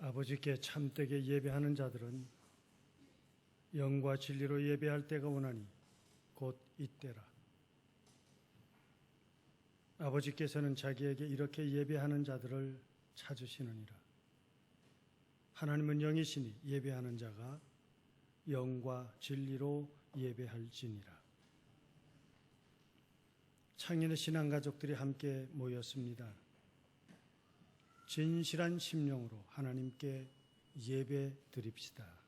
아버지께 참되게 예배하는 자들은 영과 진리로 예배할 때가 오나니 곧 이때라. 아버지께서는 자기에게 이렇게 예배하는 자들을 찾으시느니라. 하나님은 영이시니 예배하는 자가 영과 진리로 예배할지니라. 창년의 신앙가족들이 함께 모였습니다. 진실한 심령으로 하나님께 예배 드립시다.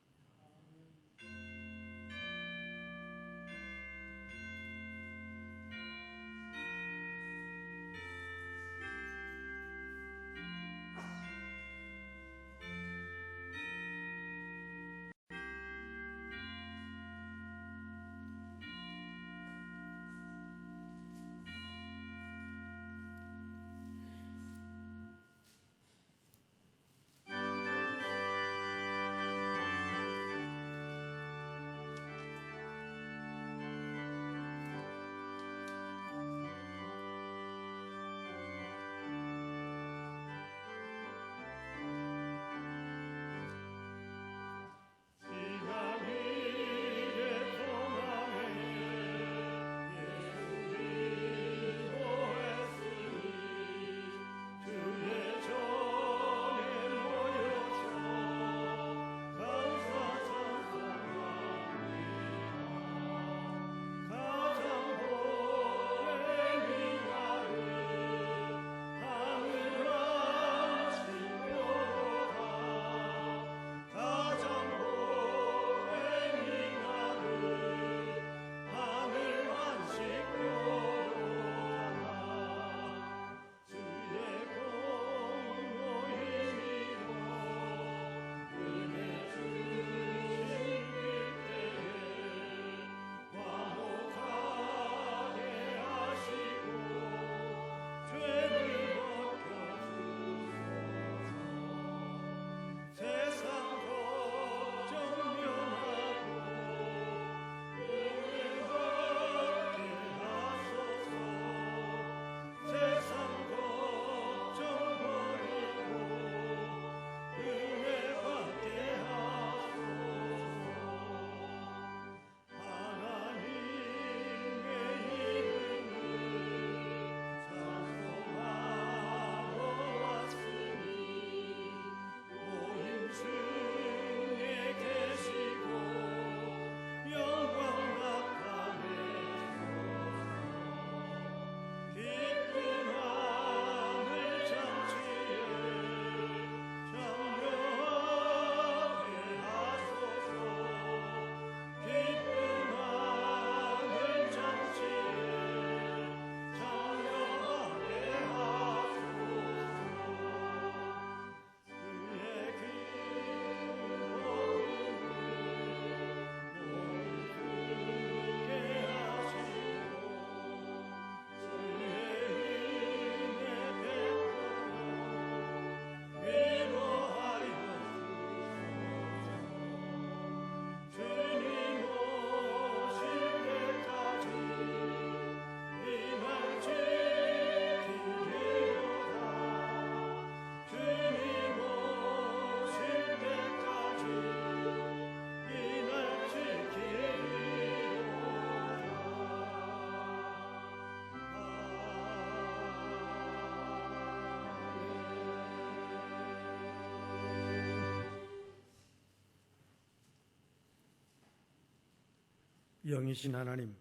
영이신 하나님,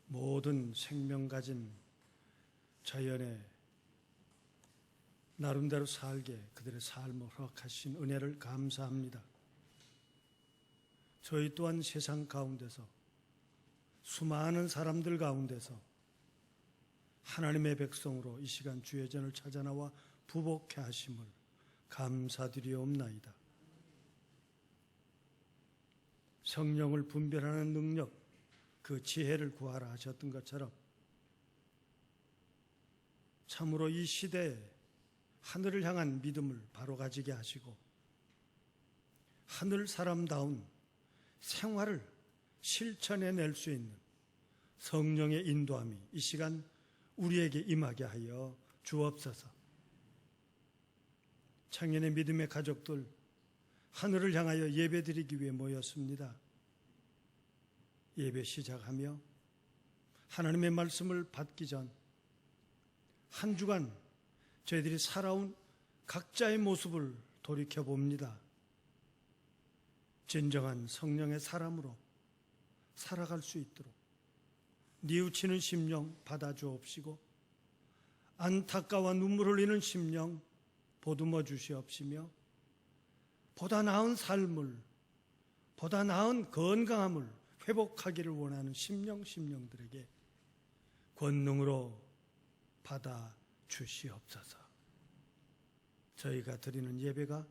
모든 생명 가진 자연에 나름대로 살게 그들의 삶을 허락하신 은혜를 감사합니다. 저희 또한 세상 가운데서 수많은 사람들 가운데서 하나님의 백성으로 이 시간 주의 전을 찾아 나와 부복케 하심을 감사드리옵나이다. 성령을 분별하는 능력, 그 지혜를 구하라 하셨던 것처럼 참으로 이 시대에 하늘을 향한 믿음을 바로 가지게 하시고 하늘 사람다운 생활을 실천해낼 수 있는 성령의 인도함이 이 시간 우리에게 임하게 하여 주옵소서. 창년의 믿음의 가족들 하늘을 향하여 예배드리기 위해 모였습니다. 예배 시작하며 하나님의 말씀을 받기 전 한 주간 저희들이 살아온 각자의 모습을 돌이켜봅니다. 진정한 성령의 사람으로 살아갈 수 있도록 뉘우치는 심령 받아주옵시고 안타까워 눈물 흘리는 심령 보듬어 주시옵시며 보다 나은 삶을, 보다 나은 건강함을 회복하기를 원하는 심령들에게 권능으로 받아 주시옵소서. 저희가 드리는 예배가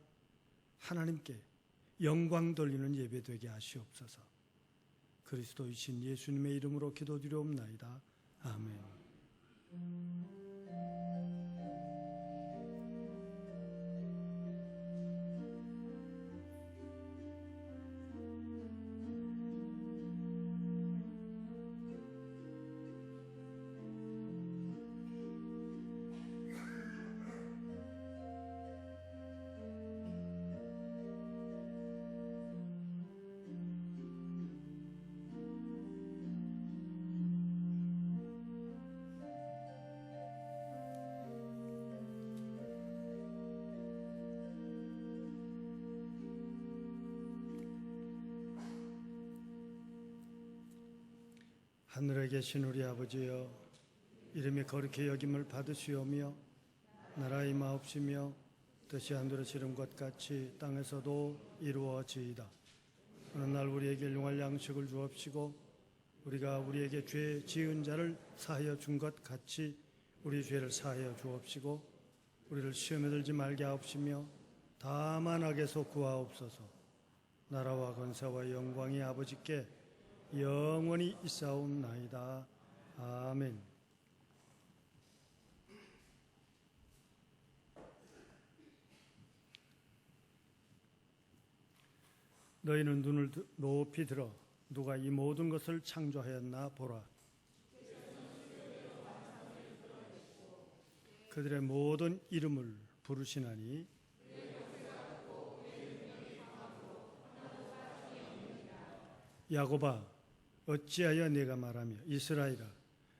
하나님께 영광 돌리는 예배 되게 하시옵소서. 그리스도이신 예수님의 이름으로 기도드리옵나이다. 아멘. 하늘에 계신 우리 아버지여, 이름이 거룩히 여김을 받으시오며 나라의 마옵시며 뜻이 하늘에 이룬 것 같이 땅에서도 이루어지이다. 어느 날 우리에게 일용할 양식을 주옵시고 우리가 우리에게 죄 지은 자를 사하여 준 것 같이 우리 죄를 사하여 주옵시고 우리를 시험에 들지 말게 하옵시며 다만 악에서 구하옵소서. 나라와 권세와 영광이 아버지께 영원히 있사옵나이다. 아멘. 너희는 눈을 높이 들어 누가 이 모든 것을 창조하였나 보라. 그들의 모든 이름을 부르시나니 야곱아 어찌하여 내가 말하며 이스라엘아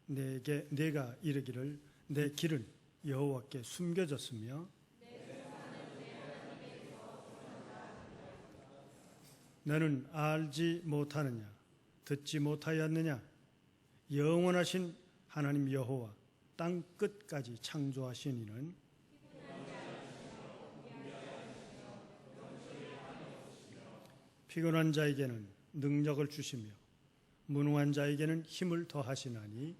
내가 이르기를 내 길은 여호와께 숨겨졌으며 너는 알지 못하느냐 듣지 못하였느냐. 영원하신 하나님 여호와 땅 끝까지 창조하신 이는 피곤한 자에게는 능력을 주시며 무능한 자에게는 힘을 더하시나니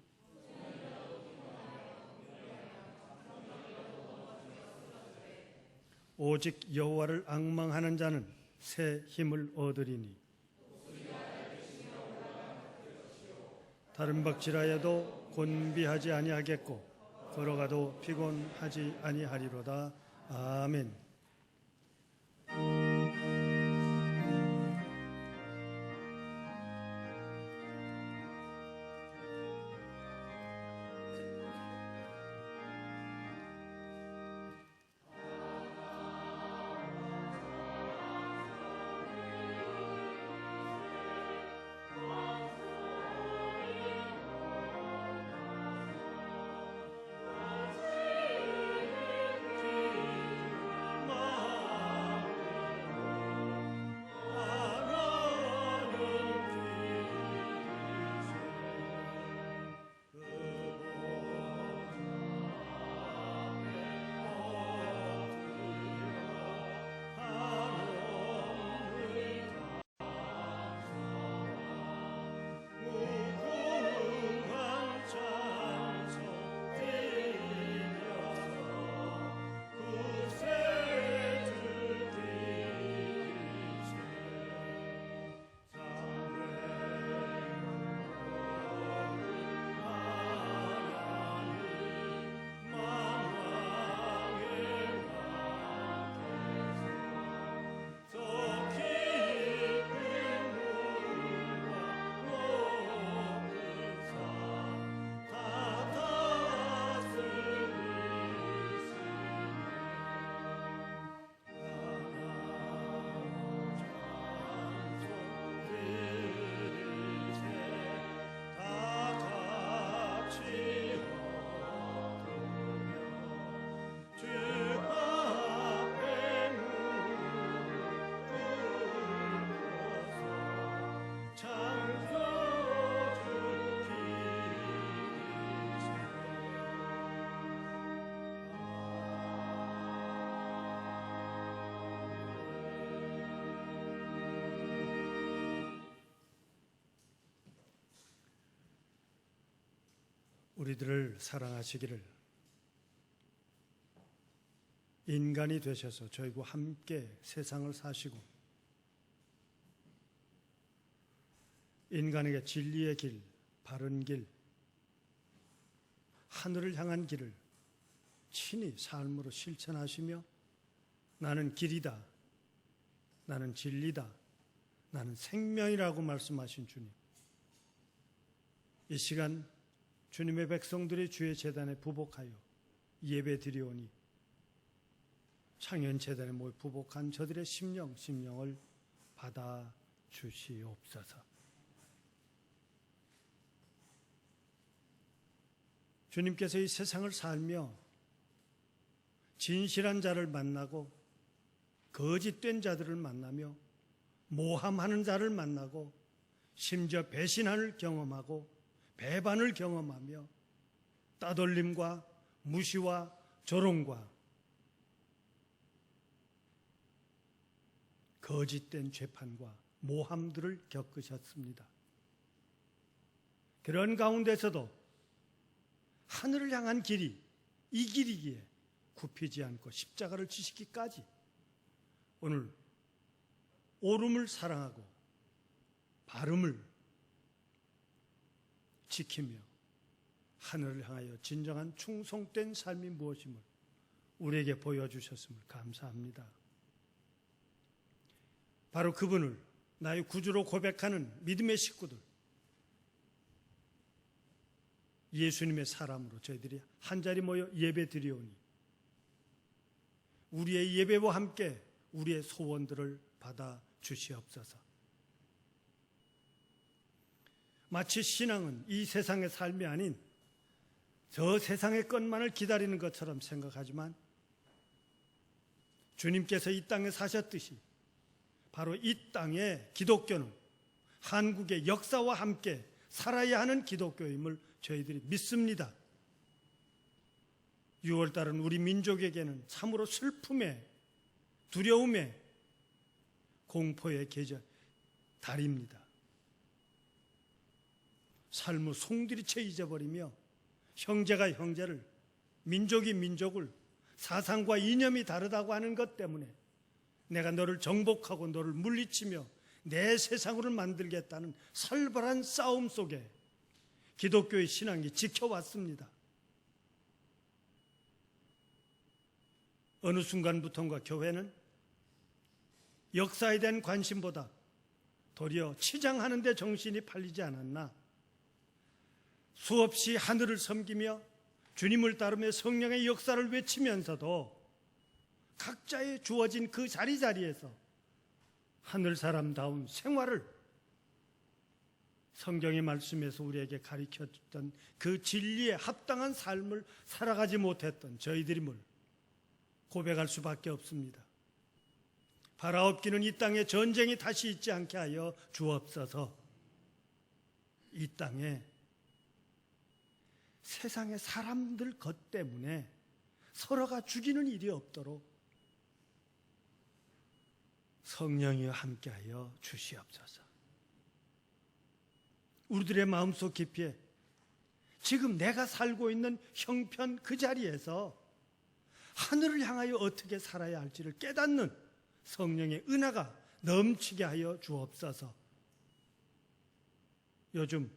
오직 여호와를 앙망하는 자는 새 힘을 얻으리니 다른 박질하여도 곤비하지 아니하겠고 걸어가도 피곤하지 아니하리로다. 아멘. 우리들을 사랑하시기를 인간이 되셔서 저희와 함께 세상을 사시고 인간에게 진리의 길, 바른 길, 하늘을 향한 길을 친히 삶으로 실천하시며 나는 길이다, 나는 진리다, 나는 생명이라고 말씀하신 주님, 이 시간 주님의 백성들이 주의 제단에 부복하여 예배 드리오니 창현 제단에 모여 부복한 저들의 심령을 받아 주시옵소서. 주님께서 이 세상을 살며 진실한 자를 만나고 거짓된 자들을 만나며 모함하는 자를 만나고 심지어 배신을 경험하고 배반을 경험하며 따돌림과 무시와 조롱과 거짓된 재판과 모함들을 겪으셨습니다. 그런 가운데서도 하늘을 향한 길이 이 길이기에 굽히지 않고 십자가를 지시기까지 오늘 옳음을 사랑하고 바름을 지키며 하늘을 향하여 진정한 충성된 삶이 무엇임을 우리에게 보여주셨음을 감사합니다. 바로 그분을 나의 구주로 고백하는 믿음의 식구들, 예수님의 사람으로 저희들이 한자리 모여 예배 드리오니 우리의 예배와 함께 우리의 소원들을 받아 주시옵소서. 마치 신앙은 이 세상의 삶이 아닌 저 세상의 것만을 기다리는 것처럼 생각하지만 주님께서 이 땅에 사셨듯이 바로 이 땅의 기독교는 한국의 역사와 함께 살아야 하는 기독교임을 저희들이 믿습니다. 6월달은 우리 민족에게는 참으로 슬픔의, 두려움의, 공포의 계절, 달입니다. 삶의 송두리째 잊어버리며 형제가 형제를, 민족이 민족을 사상과 이념이 다르다고 하는 것 때문에 내가 너를 정복하고 너를 물리치며 내 세상으로 만들겠다는 살벌한 싸움 속에 기독교의 신앙이 지켜왔습니다. 어느 순간부터인가 교회는 역사에 대한 관심보다 도리어 치장하는 데 정신이 팔리지 않았나. 수없이 하늘을 섬기며 주님을 따르며 성령의 역사를 외치면서도 각자의 주어진 그 자리자리에서 하늘 사람다운 생활을 성경의 말씀에서 우리에게 가르쳐줬던 그 진리에 합당한 삶을 살아가지 못했던 저희들임을 고백할 수밖에 없습니다. 바라옵기는 이 땅에 전쟁이 다시 있지 않게 하여 주옵소서. 이 땅에 세상의 사람들 것 때문에 서로가 죽이는 일이 없도록 성령이와 함께하여 주시옵소서. 우리들의 마음속 깊이에 지금 내가 살고 있는 형편 그 자리에서 하늘을 향하여 어떻게 살아야 할지를 깨닫는 성령의 은혜가 넘치게 하여 주옵소서. 요즘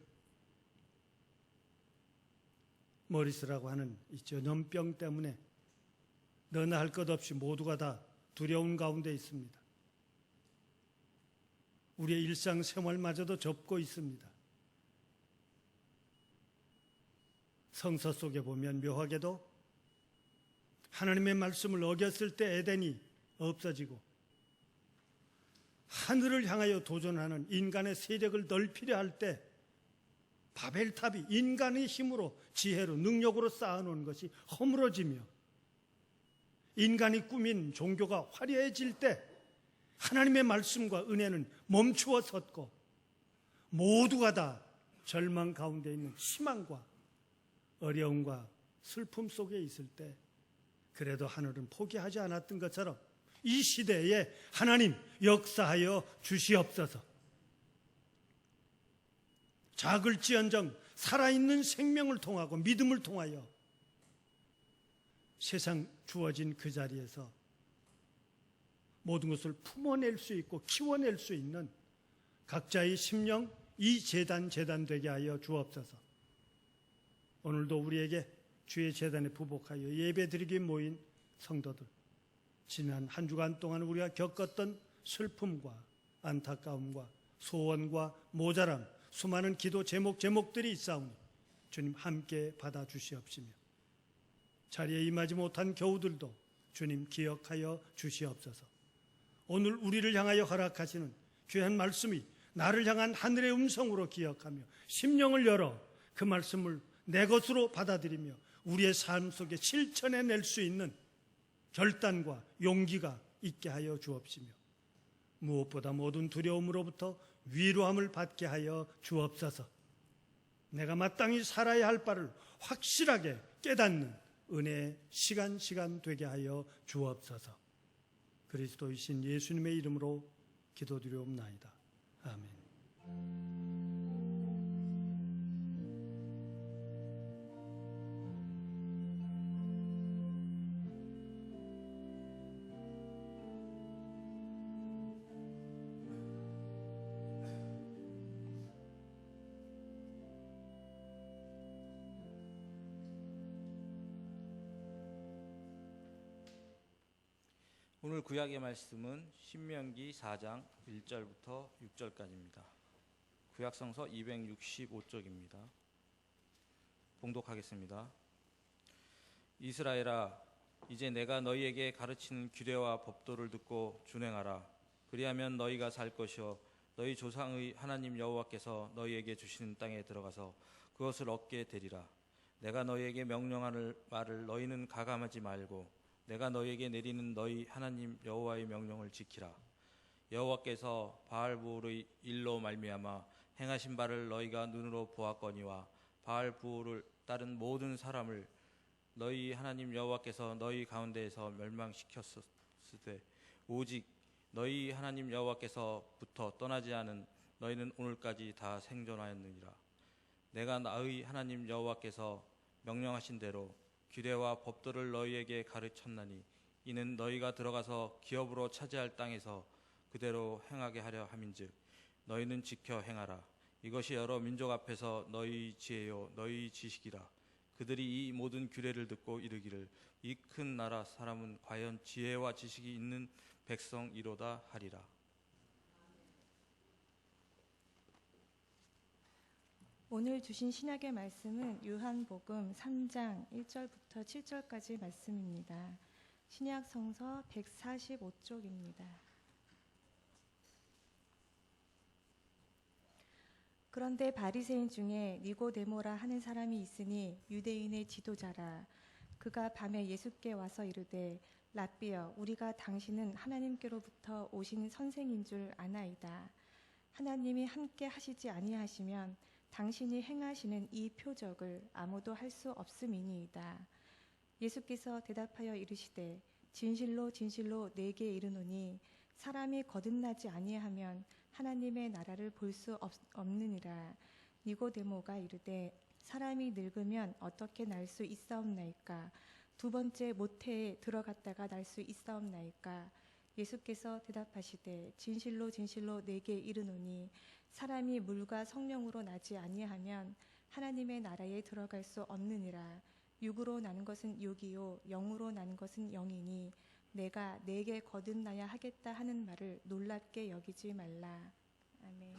머리스라고 하는 이 전염병 때문에 너나 할 것 없이 모두가 다 두려운 가운데 있습니다. 우리의 일상생활마저도 접고 있습니다. 성서 속에 보면 묘하게도 하나님의 말씀을 어겼을 때 에덴이 없어지고 하늘을 향하여 도전하는 인간의 세력을 넓히려 할 때 바벨탑이 인간의 힘으로 지혜로 능력으로 쌓아놓은 것이 허물어지며 인간이 꾸민 종교가 화려해질 때 하나님의 말씀과 은혜는 멈추어 섰고 모두가 다 절망 가운데 있는 희망과 어려움과 슬픔 속에 있을 때 그래도 하늘은 포기하지 않았던 것처럼 이 시대에 하나님 역사하여 주시옵소서. 작을지언정 살아있는 생명을 통하고 믿음을 통하여 세상 주어진 그 자리에서 모든 것을 품어낼 수 있고 키워낼 수 있는 각자의 심령, 이 재단 되게 하여 주옵소서. 오늘도 우리에게 주의 재단에 부복하여 예배드리기 모인 성도들, 지난 한 주간 동안 우리가 겪었던 슬픔과 안타까움과 소원과 모자람, 수많은 기도 제목들이 있사오니 주님 함께 받아주시옵시며, 자리에 임하지 못한 교우들도 주님 기억하여 주시옵소서. 오늘 우리를 향하여 허락하시는 귀한 말씀이 나를 향한 하늘의 음성으로 기억하며 심령을 열어 그 말씀을 내 것으로 받아들이며 우리의 삶 속에 실천해낼 수 있는 결단과 용기가 있게 하여 주옵시며, 무엇보다 모든 두려움으로부터 위로함을 받게 하여 주옵소서. 내가 마땅히 살아야 할 바를 확실하게 깨닫는 은혜의 시간 되게 하여 주옵소서. 그리스도이신 예수님의 이름으로 기도드리옵나이다. 아멘. 오늘 구약의 말씀은 신명기 4장 1절부터 6절까지입니다. 구약성서 265쪽입니다. 봉독하겠습니다. 이스라엘아, 이제 내가 너희에게 가르치는 규례와 법도를 듣고 준행하라. 그리하면 너희가 살 것이요 너희 조상의 하나님 여호와께서 너희에게 주시는 땅에 들어가서 그것을 얻게 되리라. 내가 너희에게 명령하는 말을 너희는 가감하지 말고 내가 너희에게 내리는 너희 하나님 여호와의 명령을 지키라. 여호와께서 바알부올의 일로 말미암아 행하신 바를 너희가 눈으로 보았거니와 바알부올을 따른 모든 사람을 너희 하나님 여호와께서 너희 가운데에서 멸망시켰으되 오직 너희 하나님 여호와께서부터 떠나지 않은 너희는 오늘까지 다 생존하였느니라. 내가 너희 하나님 여호와께서 명령하신 대로 규례와 법도를 너희에게 가르쳤나니 이는 너희가 들어가서 기업으로 차지할 땅에서 그대로 행하게 하려 함인즉 너희는 지켜 행하라. 이것이 여러 민족 앞에서 너희 지혜요 너희 지식이라. 그들이 이 모든 규례를 듣고 이르기를 이 큰 나라 사람은 과연 지혜와 지식이 있는 백성이로다 하리라. 오늘 주신 신약의 말씀은 요한복음 3장 1절부터 7절까지 말씀입니다. 신약 성서 145쪽입니다. 그런데 바리새인 중에 니고데모라 하는 사람이 있으니 유대인의 지도자라. 그가 밤에 예수께 와서 이르되 랍비여, 우리가 당신은 하나님께로부터 오신 선생인 줄 아나이다. 하나님이 함께 하시지 아니하시면 당신이 행하시는 이 표적을 아무도 할 수 없음이니이다. 예수께서 대답하여 이르시되 진실로 진실로 내게 이르노니 사람이 거듭나지 아니하면 하나님의 나라를 볼 수 없느니라. 니고데모가 이르되 사람이 늙으면 어떻게 날 수 있사옵나이까? 두 번째 모태에 들어갔다가 날 수 있사옵나이까? 예수께서 대답하시되 진실로 진실로 내게 이르노니 사람이 물과 성령으로 나지 아니하면 하나님의 나라에 들어갈 수 없느니라. 육으로 난 것은 육이요 영으로 난 것은 영이니 내가 내게 거듭나야 하겠다 하는 말을 놀랍게 여기지 말라. 아멘.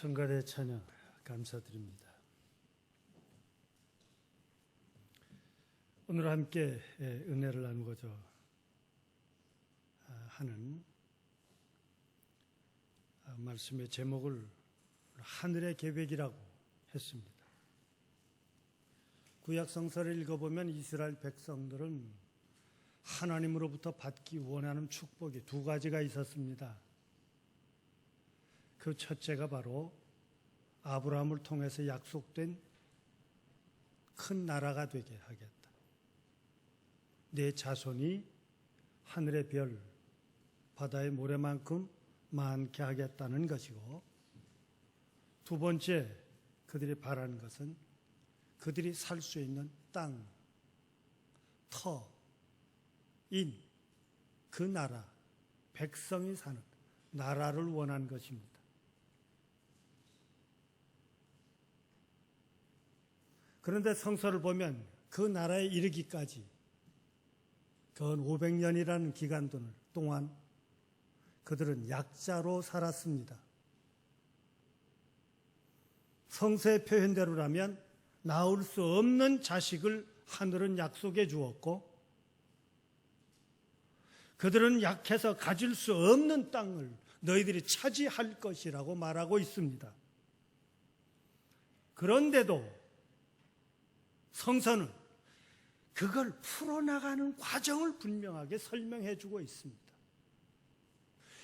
성가대 찬양 감사드립니다. 오늘 함께 은혜를 나누고자 하는 말씀의 제목을 하늘의 계획이라고 했습니다. 구약 성서를 읽어보면 이스라엘 백성들은 하나님으로부터 받기 원하는 축복이 두 가지가 있었습니다. 그 첫째가 바로 아브라함을 통해서 약속된 큰 나라가 되게 하겠다. 내 자손이 하늘의 별, 바다의 모래만큼 많게 하겠다는 것이고, 두 번째 그들이 바라는 것은 그들이 살 수 있는 땅, 터, 인, 그 나라, 백성이 사는 나라를 원한 것입니다. 그런데 성서를 보면 그 나라에 이르기까지 건 500년이라는 기간 동안 그들은 약자로 살았습니다. 성서의 표현대로라면 낳을 수 없는 자식을 하늘은 약속해 주었고, 그들은 약해서 가질 수 없는 땅을 너희들이 차지할 것이라고 말하고 있습니다. 그런데도 성서는 그걸 풀어나가는 과정을 분명하게 설명해 주고 있습니다.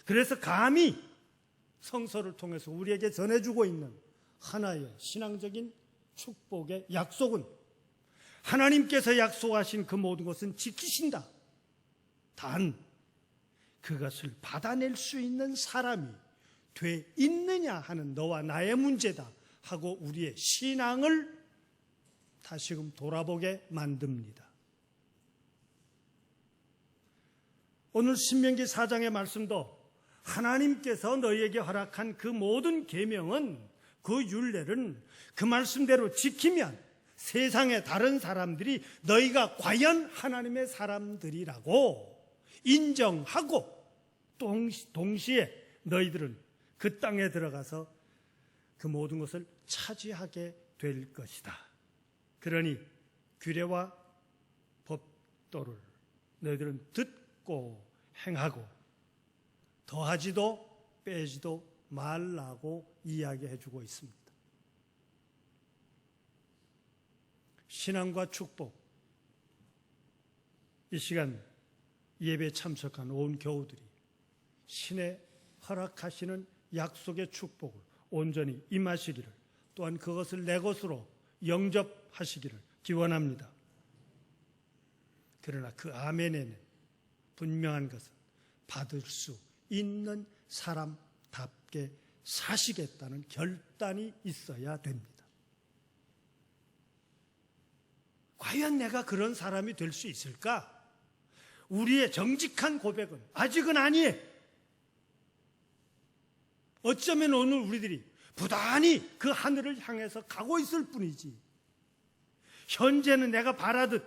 그래서 감히 성서를 통해서 우리에게 전해주고 있는 하나의 신앙적인 축복의 약속은 하나님께서 약속하신 그 모든 것은 지키신다. 단 그것을 받아낼 수 있는 사람이 돼 있느냐 하는 너와 나의 문제다 하고 우리의 신앙을 다시금 돌아보게 만듭니다. 오늘 신명기 4장의 말씀도 하나님께서 너희에게 허락한 그 모든 계명은, 그 율례는 그 말씀대로 지키면 세상의 다른 사람들이 너희가 과연 하나님의 사람들이라고 인정하고, 동시에 너희들은 그 땅에 들어가서 그 모든 것을 차지하게 될 것이다. 그러니 규례와 법도를 너희들은 듣고 행하고 더하지도 빼지도 말라고 이야기해 주고 있습니다. 신앙과 축복, 이 시간 예배에 참석한 온 교우들이 신의 허락하시는 약속의 축복을 온전히 임하시기를, 또한 그것을 내 것으로 영접하시기를 기원합니다. 그러나 그 아멘에는 분명한 것은 받을 수 있는 사람답게 사시겠다는 결단이 있어야 됩니다. 과연 내가 그런 사람이 될 수 있을까? 우리의 정직한 고백은 아직은 아니에요. 어쩌면 오늘 우리들이 부단히 그 하늘을 향해서 가고 있을 뿐이지, 현재는 내가 바라듯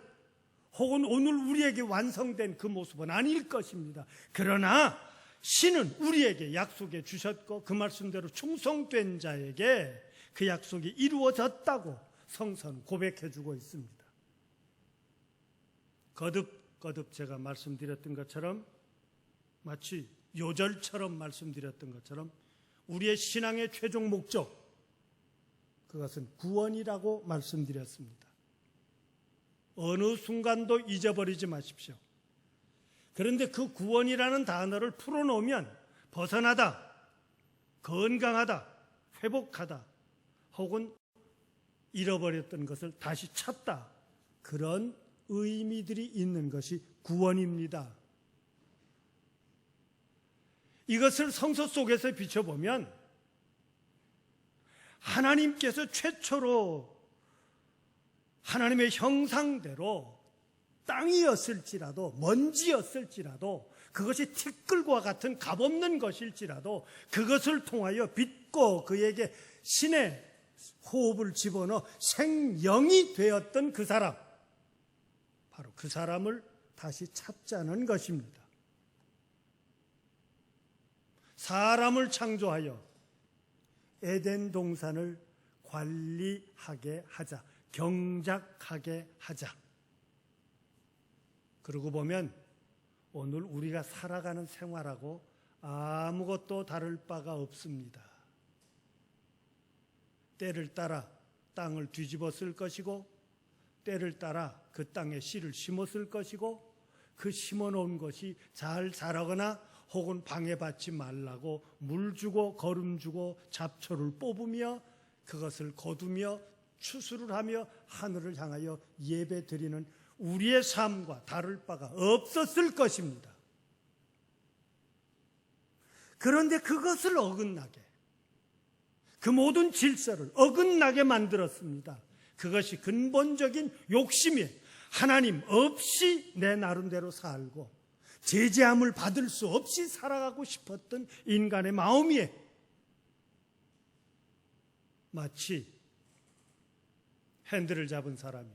혹은 오늘 우리에게 완성된 그 모습은 아닐 것입니다. 그러나 신은 우리에게 약속해 주셨고, 그 말씀대로 충성된 자에게 그 약속이 이루어졌다고 성서는 고백해 주고 있습니다. 거듭 제가 말씀드렸던 것처럼, 마치 요절처럼 말씀드렸던 것처럼 우리의 신앙의 최종 목적, 그것은 구원이라고 말씀드렸습니다. 어느 순간도 잊어버리지 마십시오. 그런데 그 구원이라는 단어를 풀어놓으면 벗어나다, 건강하다, 회복하다, 혹은 잃어버렸던 것을 다시 찾다, 그런 의미들이 있는 것이 구원입니다. 이것을 성서 속에서 비춰보면 하나님께서 최초로 하나님의 형상대로 땅이었을지라도, 먼지였을지라도, 그것이 티끌과 같은 값없는 것일지라도 그것을 통하여 빚고 그에게 신의 호흡을 집어넣어 생명이 되었던 그 사람, 바로 그 사람을 다시 찾자는 것입니다. 사람을 창조하여 에덴 동산을 관리하게 하자, 경작하게 하자. 그러고 보면 오늘 우리가 살아가는 생활하고 아무것도 다를 바가 없습니다. 때를 따라 땅을 뒤집어 쓸 것이고, 때를 따라 그 땅에 씨를 심었을 것이고, 그 심어놓은 것이 잘 자라거나 혹은 방해받지 말라고 물 주고 거름 주고 잡초를 뽑으며 그것을 거두며 추수를 하며 하늘을 향하여 예배 드리는 우리의 삶과 다를 바가 없었을 것입니다. 그런데 그것을 어긋나게, 그 모든 질서를 어긋나게 만들었습니다. 그것이 근본적인 욕심이에요. 하나님 없이 내 나름대로 살고 제재함을 받을 수 없이 살아가고 싶었던 인간의 마음이에요. 마치 핸들을 잡은 사람이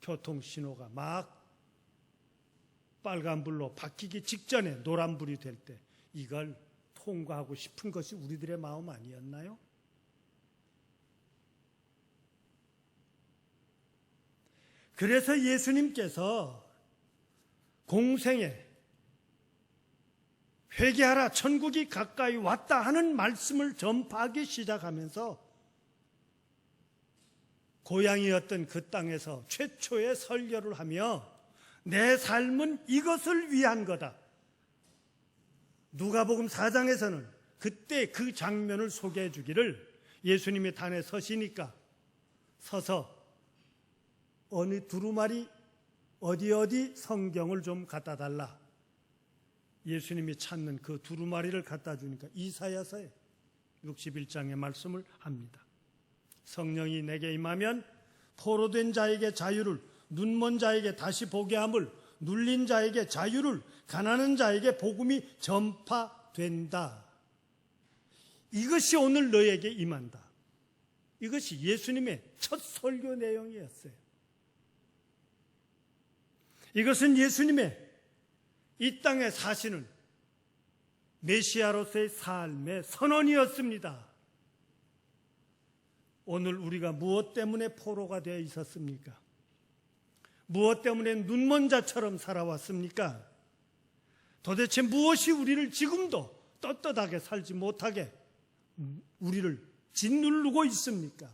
교통신호가 막 빨간불로 바뀌기 직전에 노란불이 될 때 이걸 통과하고 싶은 것이 우리들의 마음 아니었나요? 그래서 예수님께서 공생에 회개하라, 천국이 가까이 왔다 하는 말씀을 전파하기 시작하면서 고향이었던 그 땅에서 최초의 설교를 하며 내 삶은 이것을 위한 거다. 누가복음 4장에서는 그때 그 장면을 소개해 주기를, 예수님이 단에 서시니까 서서 어느 두루마리 어디 성경을 좀 갖다 달라. 예수님이 찾는 그 두루마리를 갖다 주니까 이사야서에 61장의 말씀을 합니다. 성령이 내게 임하면 포로된 자에게 자유를, 눈먼 자에게 다시 보게 함을, 눌린 자에게 자유를, 가난한 자에게 복음이 전파된다. 이것이 오늘 너에게 임한다. 이것이 예수님의 첫 설교 내용이었어요. 이것은 예수님의 이 땅에 사시는 메시아로서의 삶의 선언이었습니다. 오늘 우리가 무엇 때문에 포로가 되어 있었습니까? 무엇 때문에 눈먼 자처럼 살아왔습니까? 도대체 무엇이 우리를 지금도 떳떳하게 살지 못하게 우리를 짓누르고 있습니까?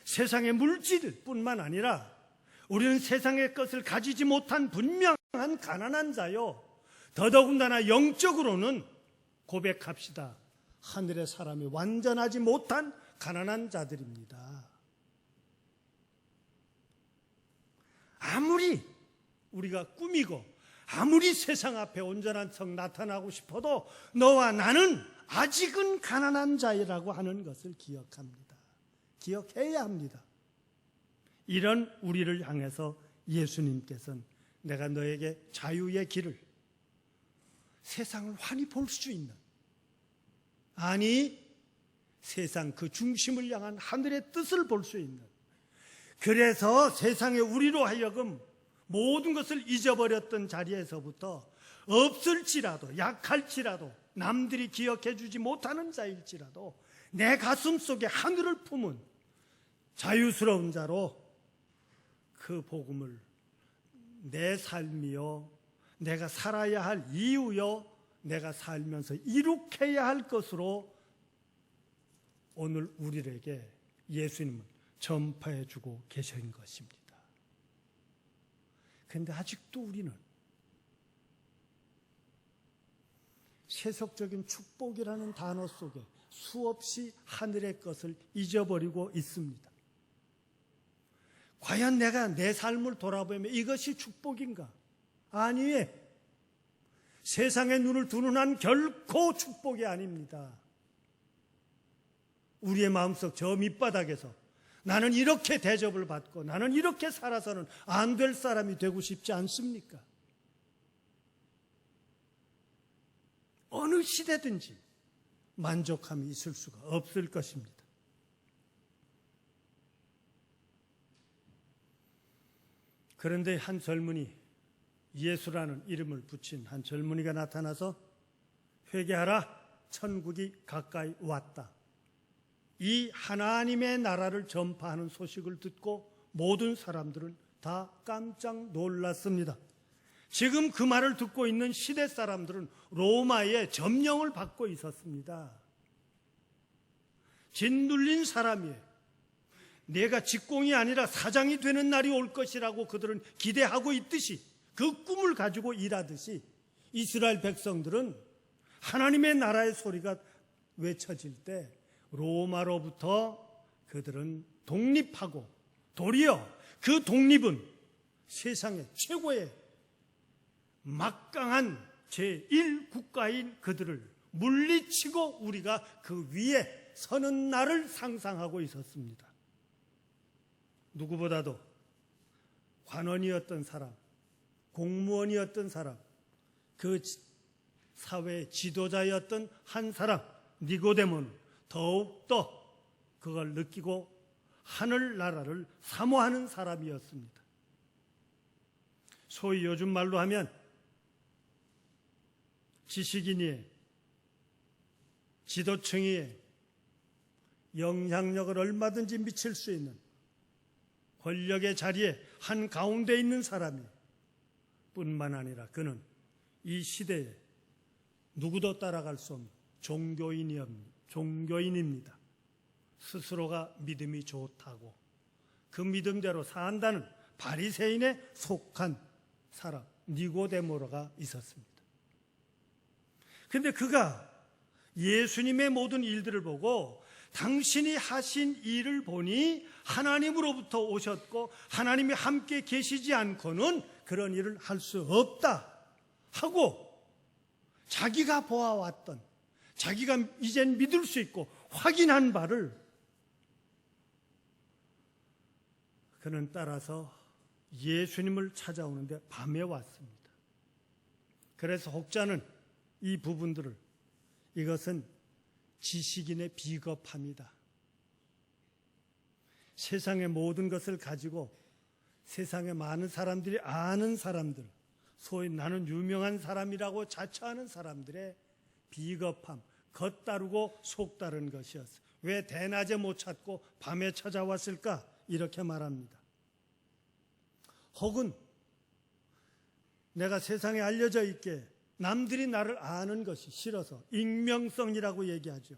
세상의 물질뿐만 아니라 우리는 세상의 것을 가지지 못한 분명한 가난한 자요, 더더군다나 영적으로는 고백합시다, 하늘의 사람이 완전하지 못한 가난한 자들입니다. 아무리 우리가 꾸미고 아무리 세상 앞에 온전한 척 나타나고 싶어도 너와 나는 아직은 가난한 자이라고 하는 것을 기억합니다. 기억해야 합니다. 이런 우리를 향해서 예수님께서는 내가 너에게 자유의 길을, 세상을 환히 볼 수 있는, 아니 세상 그 중심을 향한 하늘의 뜻을 볼 수 있는, 그래서 세상에 우리로 하여금 모든 것을 잊어버렸던 자리에서부터 없을지라도, 약할지라도, 남들이 기억해 주지 못하는 자일지라도 내 가슴 속에 하늘을 품은 자유스러운 자로 그 복음을 내 삶이요, 내가 살아야 할 이유요, 내가 살면서 이룩해야 할 것으로 오늘 우리에게 예수님은 전파해 주고 계신 것입니다. 그런데 아직도 우리는 세속적인 축복이라는 단어 속에 수없이 하늘의 것을 잊어버리고 있습니다. 과연 내가 내 삶을 돌아보면 이것이 축복인가? 아니에요. 세상의 눈을 두는 한 결코 축복이 아닙니다. 우리의 마음속 저 밑바닥에서 나는 이렇게 대접을 받고 나는 이렇게 살아서는 안 될 사람이 되고 싶지 않습니까? 어느 시대든지 만족함이 있을 수가 없을 것입니다. 그런데 한 젊은이, 예수라는 이름을 붙인 한 젊은이가 나타나서 회개하라, 천국이 가까이 왔다. 이 하나님의 나라를 전파하는 소식을 듣고 모든 사람들은 다 깜짝 놀랐습니다. 지금 그 말을 듣고 있는 시대 사람들은 로마의 점령을 받고 있었습니다. 짓눌린 사람이에요. 내가 직공이 아니라 사장이 되는 날이 올 것이라고 그들은 기대하고 있듯이, 그 꿈을 가지고 일하듯이 이스라엘 백성들은 하나님의 나라의 소리가 외쳐질 때 로마로부터 그들은 독립하고, 도리어 그 독립은 세상의 최고의 막강한 제1국가인 그들을 물리치고 우리가 그 위에 서는 날을 상상하고 있었습니다. 누구보다도 관원이었던 사람, 공무원이었던 사람, 그 사회의 지도자였던 한 사람 니고데모는 더욱더 그걸 느끼고 하늘나라를 사모하는 사람이었습니다. 소위 요즘 말로 하면 지식인이에, 지도층이에 영향력을 얼마든지 미칠 수 있는 권력의 자리에 한가운데 있는 사람이 뿐만 아니라 그는 이 시대에 누구도 따라갈 수 없는 종교인입니다. 스스로가 믿음이 좋다고 그 믿음대로 산다는 바리새인에 속한 사람 니고데모가 있었습니다. 그런데 그가 예수님의 모든 일들을 보고 당신이 하신 일을 보니 하나님으로부터 오셨고 하나님이 함께 계시지 않고는 그런 일을 할 수 없다 하고, 자기가 보아왔던, 자기가 이젠 믿을 수 있고 확인한 바를 그는 따라서 예수님을 찾아오는데 밤에 왔습니다. 그래서 혹자는 이 부분들을, 이것은 지식인의 비겁함이다, 세상의 모든 것을 가지고 세상의 많은 사람들이 아는 사람들, 소위 나는 유명한 사람이라고 자처하는 사람들의 비겁함, 겉다르고 속다른 것이었어요. 왜 대낮에 못 찾고 밤에 찾아왔을까? 이렇게 말합니다. 혹은 내가 세상에 알려져 있게 남들이 나를 아는 것이 싫어서 익명성이라고 얘기하죠.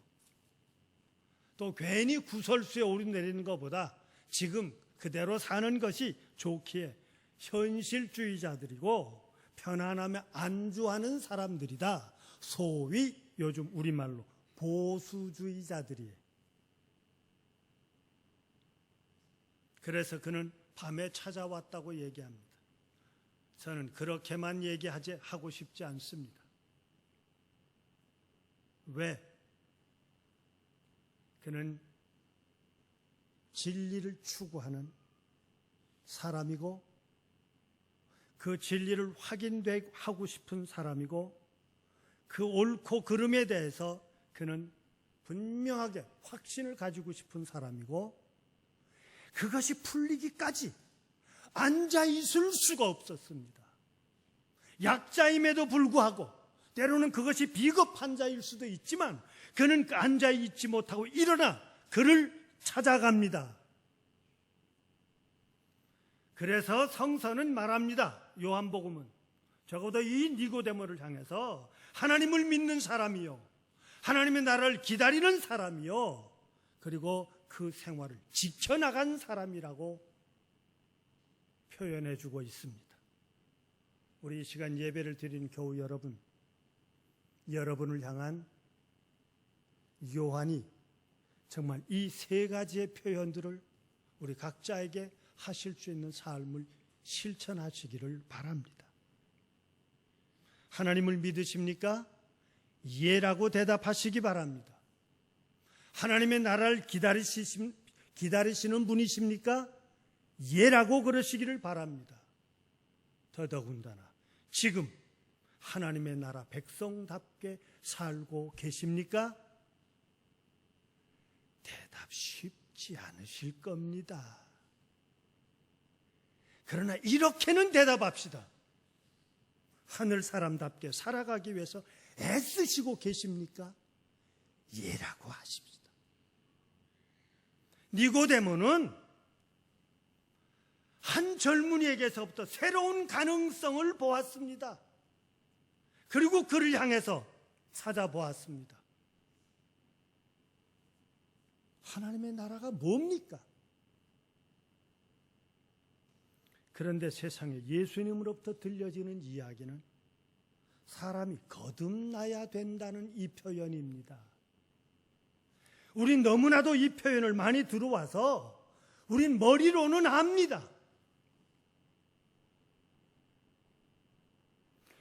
또 괜히 구설수에 오르내리는 것보다 지금 그대로 사는 것이 좋기에 현실주의자들이고 편안함에 안주하는 사람들이다. 소위 요즘 우리말로 보수주의자들이에요. 그래서 그는 밤에 찾아왔다고 얘기합니다. 저는 그렇게만 하고 싶지 않습니다. 왜? 그는 진리를 추구하는 사람이고 그 진리를 확인하고 싶은 사람이고 그 옳고 그름에 대해서 그는 분명하게 확신을 가지고 싶은 사람이고 그것이 풀리기까지 앉아 있을 수가 없었습니다. 약자임에도 불구하고 때로는 그것이 비겁한 자일 수도 있지만 그는 앉아 있지 못하고 일어나 그를 찾아갑니다. 그래서 성서는 말합니다. 요한복음은 적어도 이 니고데모를 향해서 하나님을 믿는 사람이요, 하나님의 나라를 기다리는 사람이요, 그리고 그 생활을 지켜나간 사람이라고 표현해주고 있습니다. 우리 이 시간 예배를 드리는 교우 여러분, 여러분을 향한 요한이 정말 이 세 가지의 표현들을 우리 각자에게 하실 수 있는 삶을 실천하시기를 바랍니다. 하나님을 믿으십니까? 예라고 대답하시기 바랍니다. 하나님의 나라를 기다리시는 분이십니까? 예라고 그러시기를 바랍니다. 더더군다나 지금 하나님의 나라 백성답게 살고 계십니까? 대답 쉽지 않으실 겁니다. 그러나 이렇게는 대답합시다. 하늘 사람답게 살아가기 위해서 애쓰시고 계십니까? 예라고 하십시다. 니고데모는 한 젊은이에게서부터 새로운 가능성을 보았습니다. 그리고 그를 향해서 찾아보았습니다. 하나님의 나라가 뭡니까? 그런데 세상에 예수님으로부터 들려지는 이야기는 사람이 거듭나야 된다는 이 표현입니다. 우린 너무나도 이 표현을 많이 들어와서 우린 머리로는 압니다.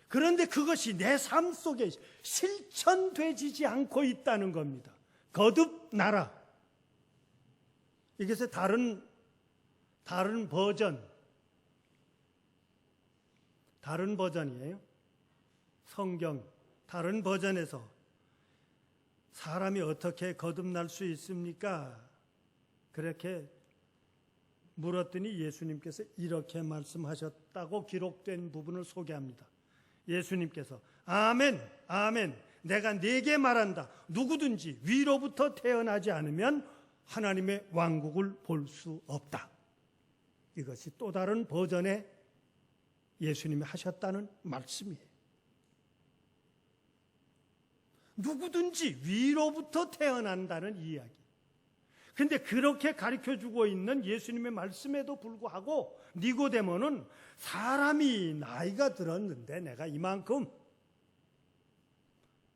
그런데 그것이 내 삶 속에 실천되지 않고 있다는 겁니다. 거듭나라. 이것의 다른 버전이에요. 성경 다른 버전에서 사람이 어떻게 거듭날 수 있습니까? 그렇게 물었더니 예수님께서 이렇게 말씀하셨다고 기록된 부분을 소개합니다. 예수님께서 아멘, 아멘, 내가 네게 말한다. 누구든지 위로부터 태어나지 않으면 하나님의 왕국을 볼 수 없다. 이것이 또 다른 버전의 예수님이 하셨다는 말씀이에요. 누구든지 위로부터 태어난다는 이야기. 근데 그렇게 가르쳐주고 있는 예수님의 말씀에도 불구하고 니고데모는 사람이 나이가 들었는데 내가 이만큼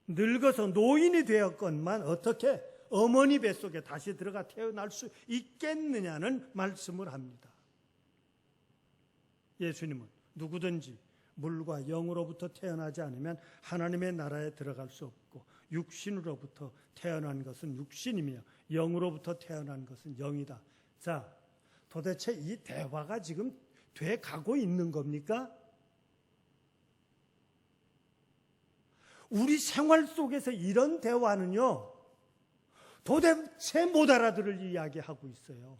늙어서 노인이 되었건만 어떻게 어머니 뱃속에 다시 들어가 태어날 수 있겠느냐는 말씀을 합니다. 예수님은 누구든지 물과 영으로부터 태어나지 않으면 하나님의 나라에 들어갈 수 없고 육신으로부터 태어난 것은 육신이며 영으로부터 태어난 것은 영이다. 자, 도대체 이 대화가 지금 돼 가고 있는 겁니까? 우리 생활 속에서 이런 대화는요, 도대체 못 알아들을 이야기하고 있어요.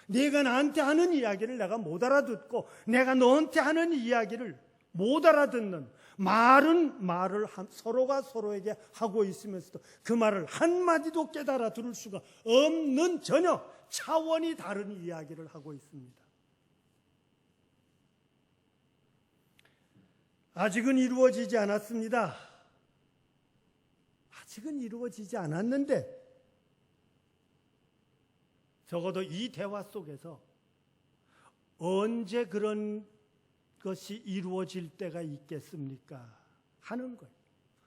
네가 나한테 하는 이야기를 내가 못 알아듣고 내가 너한테 하는 이야기를 못 알아듣는 말을 서로가 서로에게 하고 있으면서도 그 말을 한마디도 깨달아 들을 수가 없는 전혀 차원이 다른 이야기를 하고 있습니다. 아직은 이루어지지 않았습니다. 아직은 이루어지지 않았는데 적어도 이 대화 속에서 언제 그런 것이 이루어질 때가 있겠습니까? 하는 거예요.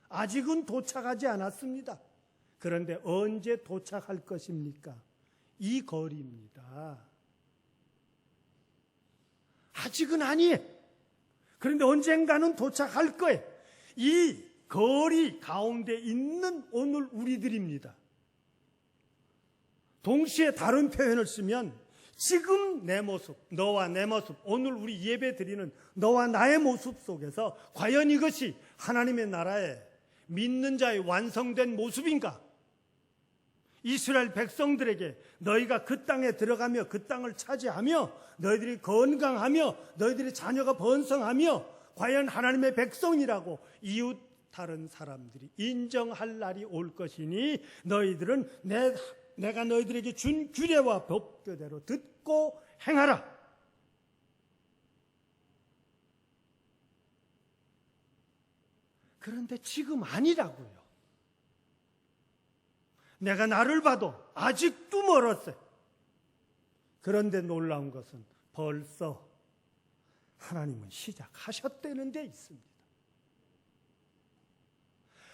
아직은 도착하지 않았습니다. 그런데 언제 도착할 것입니까? 이 거리입니다. 아직은 아니에요. 그런데 언젠가는 도착할 거예요. 이 거리 가운데 있는 오늘 우리들입니다. 동시에 다른 표현을 쓰면 지금 내 모습, 너와 내 모습, 오늘 우리 예배 드리는 너와 나의 모습 속에서 과연 이것이 하나님의 나라에 믿는 자의 완성된 모습인가? 이스라엘 백성들에게 너희가 그 땅에 들어가며 그 땅을 차지하며 너희들이 건강하며 너희들의 자녀가 번성하며 과연 하나님의 백성이라고 이웃 다른 사람들이 인정할 날이 올 것이니 너희들은 내가 너희들에게 준 규례와 법도대로 듣고 행하라. 그런데 지금 아니라고요. 내가 나를 봐도 아직도 멀었어요. 그런데 놀라운 것은 벌써 하나님은 시작하셨다는 데 있습니다.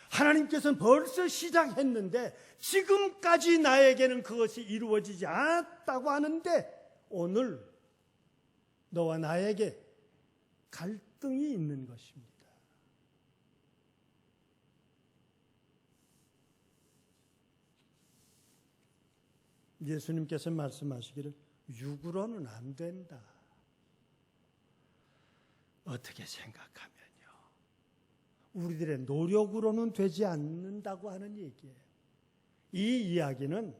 하나님께서는 벌써 시작했는데 지금까지 나에게는 그것이 이루어지지 않았다고 하는데 오늘 너와 나에게 갈등이 있는 것입니다. 예수님께서 말씀하시기를 육으로는 안 된다. 어떻게 생각하면요, 우리들의 노력으로는 되지 않는다고 하는 얘기예요. 이 이야기는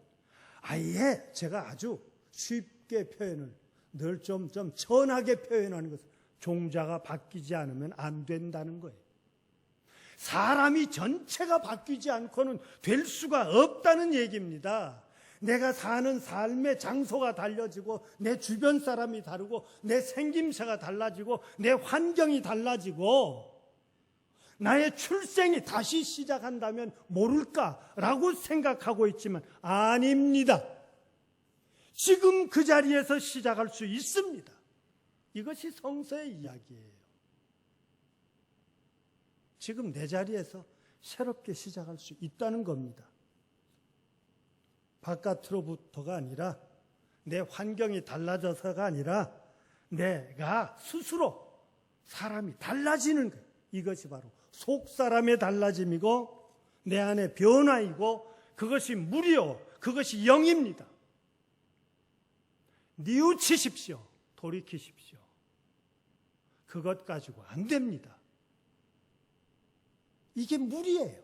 아예 제가 아주 쉽게 표현을 늘 좀 천하게 표현하는 것은 종자가 바뀌지 않으면 안 된다는 거예요. 사람이 전체가 바뀌지 않고는 될 수가 없다는 얘기입니다. 내가 사는 삶의 장소가 달라지고 내 주변 사람이 다르고 내 생김새가 달라지고 내 환경이 달라지고 나의 출생이 다시 시작한다면 모를까라고 생각하고 있지만 아닙니다. 지금 그 자리에서 시작할 수 있습니다. 이것이 성서의 이야기예요. 지금 내 자리에서 새롭게 시작할 수 있다는 겁니다. 바깥으로부터가 아니라 내 환경이 달라져서가 아니라 내가 스스로 사람이 달라지는 거예요. 이것이 바로 속 사람의 달라짐이고 내 안의 변화이고 그것이 무리요 그것이 영입니다. 뉘우치십시오. 돌이키십시오. 그것 가지고 안 됩니다. 이게 무리예요.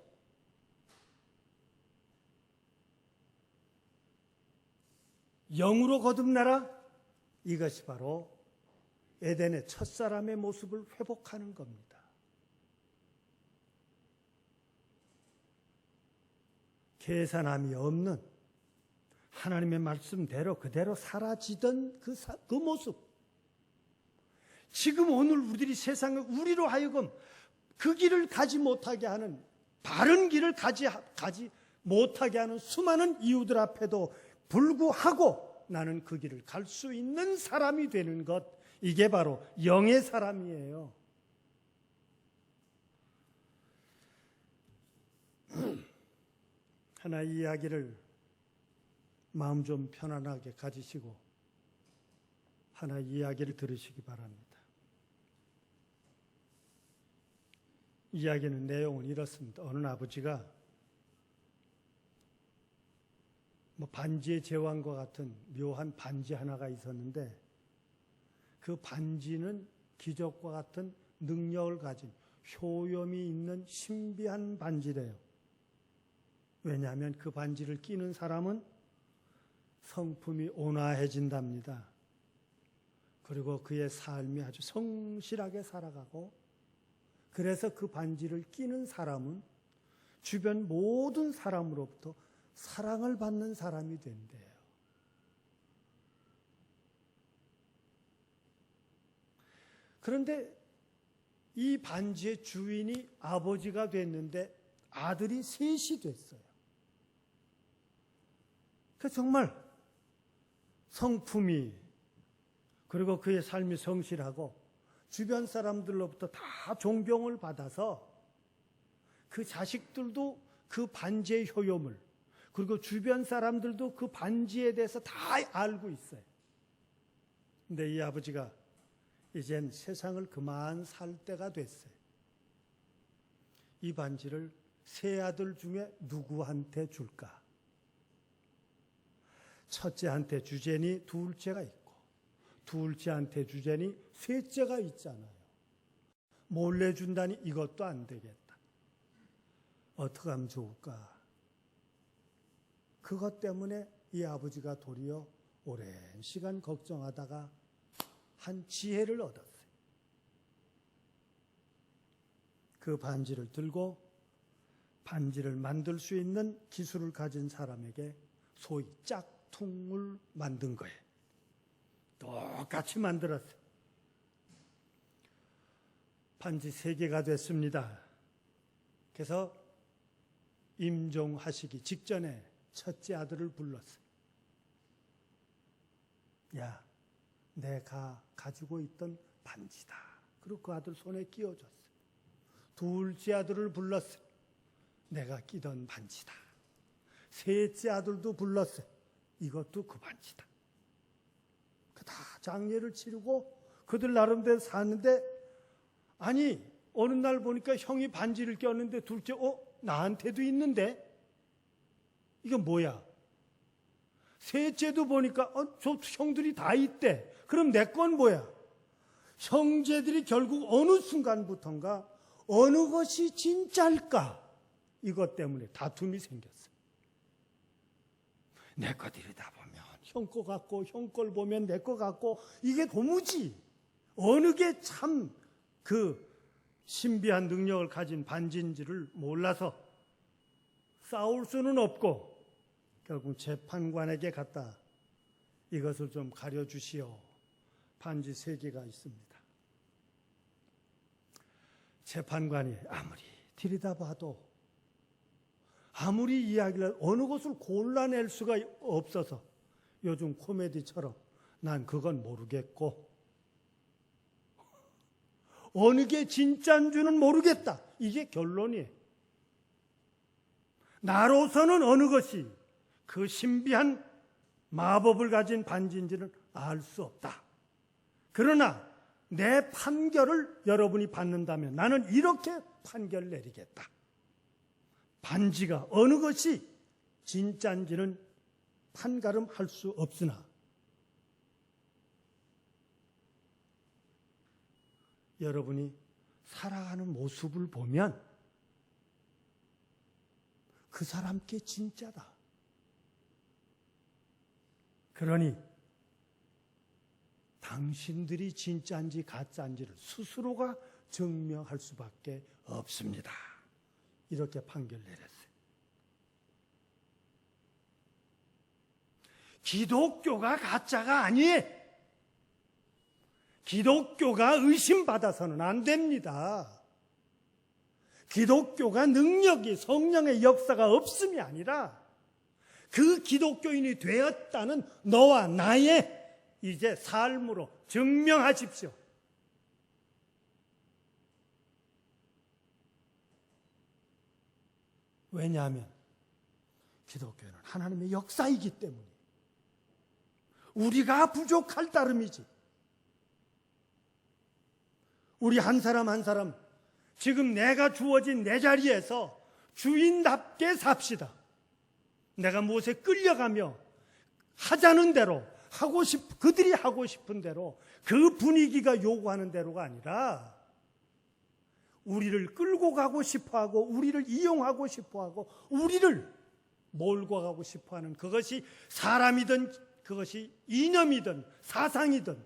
영으로 거듭나라. 이것이 바로 에덴의 첫사람의 모습을 회복하는 겁니다. 계산함이 없는 하나님의 말씀대로 그대로 사라지던 그 모습. 지금 오늘 우리들이 세상에 우리로 하여금 그 길을 가지 못하게 하는 바른 길을 가지 못하게 하는 수많은 이유들 앞에도 불구하고 나는 그 길을 갈 수 있는 사람이 되는 것, 이게 바로 영의 사람이에요. 하나 이 이야기를 마음 좀 편안하게 가지시고 하나 이 이야기를 들으시기 바랍니다. 이야기는 내용은 이렇습니다. 어느 아버지가 반지의 제왕과 같은 묘한 반지 하나가 있었는데 그 반지는 기적과 같은 능력을 가진 효염이 있는 신비한 반지래요. 왜냐하면 그 반지를 끼는 사람은 성품이 온화해진답니다. 그리고 그의 삶이 아주 성실하게 살아가고 그래서 그 반지를 끼는 사람은 주변 모든 사람으로부터 사랑을 받는 사람이 된대요. 그런데 이 반지의 주인이 아버지가 됐는데 아들이 셋이 됐어요. 그래서 정말 성품이 그리고 그의 삶이 성실하고 주변 사람들로부터 다 존경을 받아서 그 자식들도 그 반지의 효용을 그리고 주변 사람들도 그 반지에 대해서 다 알고 있어요. 근데 이 아버지가 이젠 세상을 그만 살 때가 됐어요. 이 반지를 세 아들 중에 누구한테 줄까? 첫째한테 주제니 둘째가 있고 둘째한테 주제니 셋째가 있잖아요. 몰래 준다니 이것도 안 되겠다. 어떻게 하면 좋을까? 그것 때문에 이 아버지가 도리어 오랜 시간 걱정하다가 한 지혜를 얻었어요. 그 반지를 들고 반지를 만들 수 있는 기술을 가진 사람에게 소위 짝퉁을 만든 거예요. 똑같이 만들었어요. 반지 3개가 됐습니다. 그래서 임종하시기 직전에 첫째 아들을 불렀어요. 야, 내가 가지고 있던 반지다. 그리고 그 아들 손에 끼워줬어요. 둘째 아들을 불렀어요. 내가 끼던 반지다. 셋째 아들도 불렀어요. 이것도 그 반지다. 다 장례를 치르고 그들 나름대로 사는데 아니 어느 날 보니까 형이 반지를 꼈는데 둘째 나한테도 있는데 이건 뭐야? 셋째도 보니까 저 형들이 다 있대. 그럼 내 건 뭐야? 형제들이 결국 어느 순간부턴가 어느 것이 진짜일까? 이것 때문에 다툼이 생겼어요. 내 것들이다 보면 형 거 같고 형 걸 보면 내 거 같고 이게 도무지 어느 게 참 그 신비한 능력을 가진 반지인지를 몰라서 싸울 수는 없고 결국 재판관에게 갔다 이것을 좀 가려주시오. 반지 3개가 있습니다. 재판관이 아무리 들여다봐도 아무리 이야기를 어느 것을 골라낼 수가 없어서 요즘 코미디처럼 난 그건 모르겠고 어느 게 진짜인 줄은 모르겠다. 이게 결론이에요. 나로서는 어느 것이 그 신비한 마법을 가진 반지인지는 알 수 없다. 그러나 내 판결을 여러분이 받는다면 나는 이렇게 판결 내리겠다. 반지가 어느 것이 진짜인지는 판가름할 수 없으나 여러분이 살아가는 모습을 보면 그 사람께 진짜다. 그러니 당신들이 진짜인지 가짜인지를 스스로가 증명할 수밖에 없습니다. 이렇게 판결 내렸어요. 기독교가 가짜가 아니에요. 기독교가 의심받아서는 안 됩니다. 기독교가 능력이 성령의 역사가 없음이 아니라 그 기독교인이 되었다는 너와 나의 이제 삶으로 증명하십시오. 왜냐하면 기독교는 하나님의 역사이기 때문에 우리가 부족할 따름이지. 우리 한 사람 한 사람 지금 내가 주어진 내 자리에서 주인답게 삽시다. 내가 무엇에 끌려가며 하자는 대로 그들이 하고 싶은 대로 그 분위기가 요구하는 대로가 아니라 우리를 끌고 가고 싶어하고 우리를 이용하고 싶어하고 우리를 몰고 가고 싶어하는 그것이 사람이든 그것이 이념이든 사상이든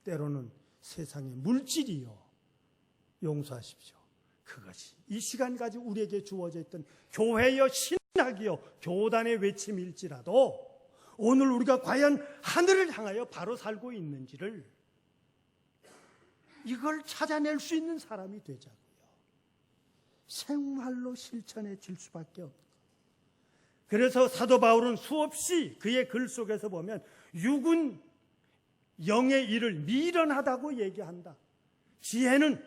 때로는 세상의 물질이요. 용서하십시오. 그것이 이 시간까지 우리에게 주어져 있던 교회여 신학이요 교단의 외침일지라도 오늘 우리가 과연 하늘을 향하여 바로 살고 있는지를 이걸 찾아낼 수 있는 사람이 되자고요. 생활로 실천해 질 수밖에 없는. 그래서 사도 바울은 수없이 그의 글 속에서 보면 육은 영의 일을 미련하다고 얘기한다. 지혜는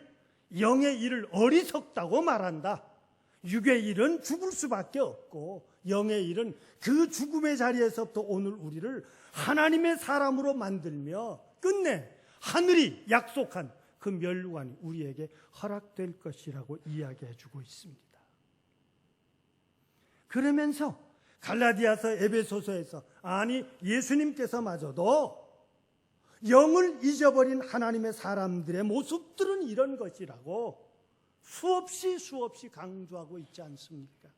영의 일을 어리석다고 말한다. 육의 일은 죽을 수밖에 없고 영의 일은 그 죽음의 자리에서부터 오늘 우리를 하나님의 사람으로 만들며 끝내 하늘이 약속한 그 멸류관이 우리에게 허락될 것이라고 이야기해 주고 있습니다. 그러면서 갈라디아서 에베소서에서 아니 예수님께서마저도 영을 잊어버린 하나님의 사람들의 모습들은 이런 것이라고 수없이 강조하고 있지 않습니까?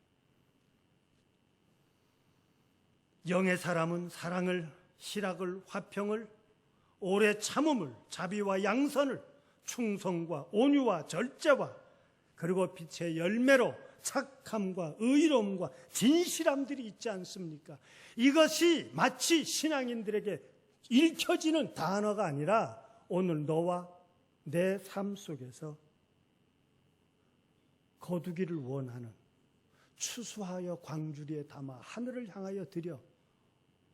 영의 사람은 사랑을, 희락을, 화평을, 오래 참음을, 자비와 양선을, 충성과 온유와 절제와 그리고 빛의 열매로 착함과 의로움과 진실함들이 있지 않습니까? 이것이 마치 신앙인들에게 읽혀지는 단어가 아니라 오늘 너와 내 삶 속에서 거두기를 원하는 추수하여 광주리에 담아 하늘을 향하여 드려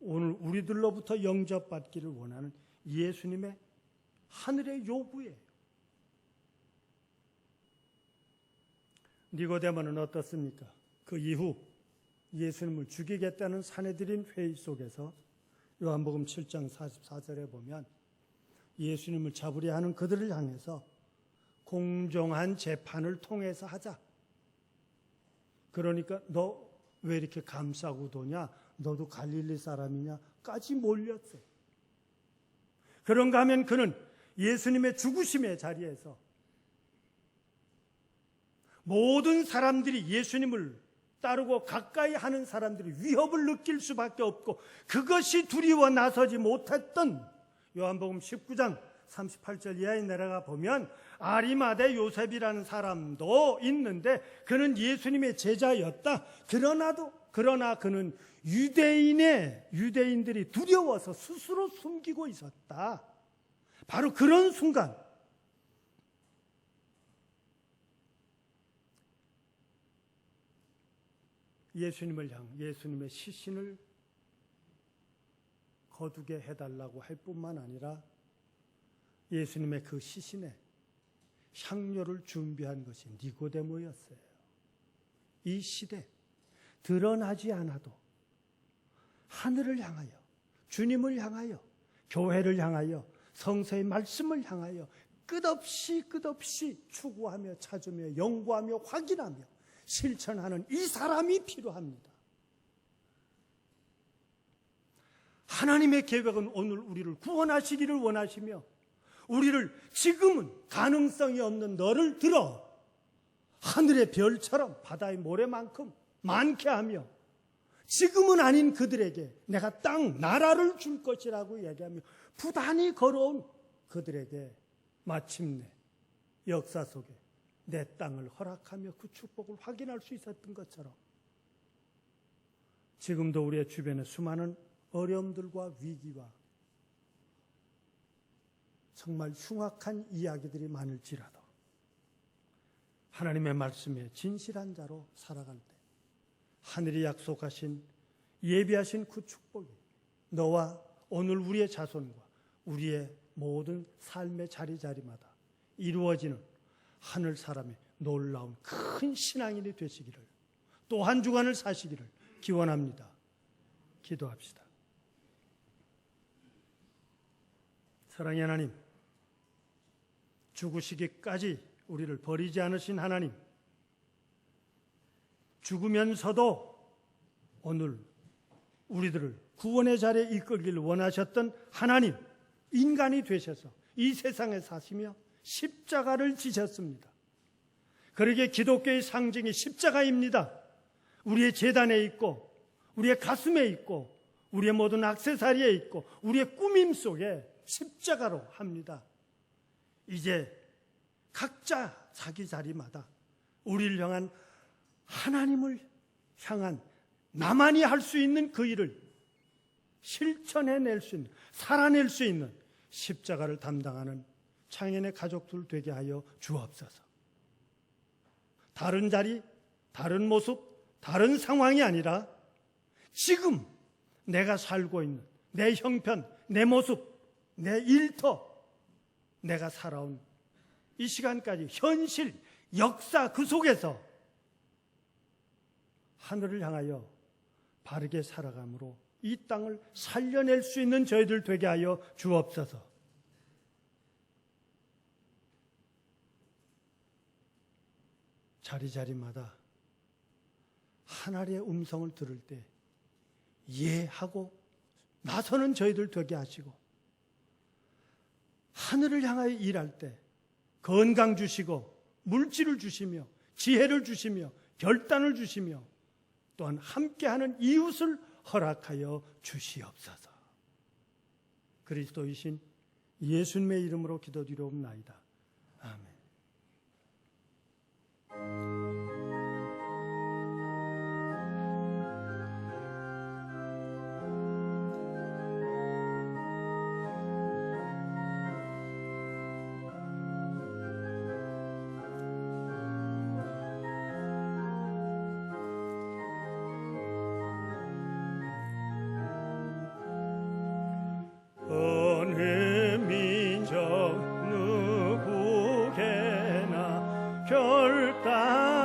오늘 우리들로부터 영접받기를 원하는 예수님의 하늘의 요구예요. 니고데모는 어떻습니까? 그 이후 예수님을 죽이겠다는 사내들인 회의 속에서 요한복음 7장 44절에 보면 예수님을 잡으려 하는 그들을 향해서 공정한 재판을 통해서 하자. 그러니까 너 왜 이렇게 감싸고 도냐? 너도 갈릴리 사람이냐?까지 몰렸어요. 그런가 하면 그는 예수님의 죽으심의 자리에서 모든 사람들이 예수님을 따르고 가까이 하는 사람들이 위협을 느낄 수밖에 없고 그것이 두려워 나서지 못했던 요한복음 19장 38절 이하에 내려가 보면 아리마대 요셉이라는 사람도 있는데 그는 예수님의 제자였다. 그러나 그는 유대인들이 두려워서 스스로 숨기고 있었다. 바로 그런 순간 예수님의 시신을 거두게 해달라고 할 뿐만 아니라 예수님의 그 시신에 향료를 준비한 것이 니고데모였어요. 이 시대 드러나지 않아도 하늘을 향하여, 주님을 향하여, 교회를 향하여, 성서의 말씀을 향하여 끝없이 추구하며 찾으며 연구하며 확인하며 실천하는 이 사람이 필요합니다. 하나님의 계획은 오늘 우리를 구원하시기를 원하시며 우리를 지금은 가능성이 없는 너를 들어 하늘의 별처럼 바다의 모래만큼 많게 하며 지금은 아닌 그들에게 내가 땅, 나라를 줄 것이라고 얘기하며 부단히 걸어온 그들에게 마침내 역사 속에 내 땅을 허락하며 그 축복을 확인할 수 있었던 것처럼 지금도 우리의 주변에 수많은 어려움들과 위기와 정말 흉악한 이야기들이 많을지라도 하나님의 말씀에 진실한 자로 살아갈 때 하늘이 약속하신 예비하신 그 축복이 너와 오늘 우리의 자손과 우리의 모든 삶의 자리자리마다 이루어지는 하늘 사람의 놀라운 큰 신앙인이 되시기를 또 한 주간을 사시기를 기원합니다. 기도합시다. 사랑의 하나님, 죽으시기까지 우리를 버리지 않으신 하나님, 죽으면서도 오늘 우리들을 구원의 자리에 이끌기를 원하셨던 하나님, 인간이 되셔서 이 세상에 사시며 십자가를 지셨습니다. 그러기에 기독교의 상징이 십자가입니다. 우리의 제단에 있고 우리의 가슴에 있고 우리의 모든 액세서리에 있고 우리의 꾸밈 속에 십자가로 합니다. 이제 각자 자기 자리마다 우리를 향한 하나님을 향한 나만이 할 수 있는 그 일을 실천해낼 수 있는, 살아낼 수 있는 십자가를 담당하는 창현의 가족들 되게 하여 주옵소서. 다른 자리, 다른 모습, 다른 상황이 아니라 지금 내가 살고 있는 내 형편, 내 모습, 내 일터, 내가 살아온 이 시간까지 현실, 역사 그 속에서 하늘을 향하여 바르게 살아감으로 이 땅을 살려낼 수 있는 저희들 되게 하여 주옵소서. 자리자리마다 하나님의 음성을 들을 때 예하고 나서는 저희들 되게 하시고 하늘을 향하여 일할 때 건강 주시고 물질을 주시며 지혜를 주시며 결단을 주시며 또한 함께하는 이웃을 허락하여 주시옵소서. 그리스도이신 예수님의 이름으로 기도드리옵나이다. 아멘. 어느 민족 누구게나 결단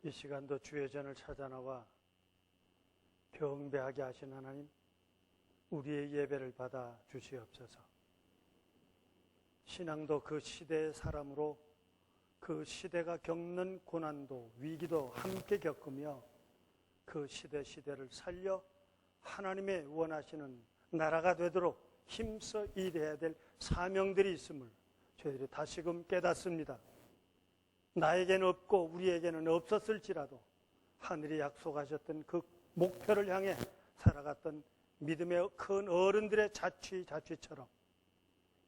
이 시간도 주의 전을 찾아나와 경배하게 하신 하나님, 우리의 예배를 받아 주시옵소서. 신앙도 그 시대의 사람으로 그 시대가 겪는 고난도 위기도 함께 겪으며 그 시대를 살려 하나님의 원하시는 나라가 되도록 힘써 일해야 될 사명들이 있음을 저희들이 다시금 깨닫습니다. 나에게는 없고 우리에게는 없었을지라도 하늘이 약속하셨던 그 목표를 향해 살아갔던 믿음의 큰 어른들의 자취처럼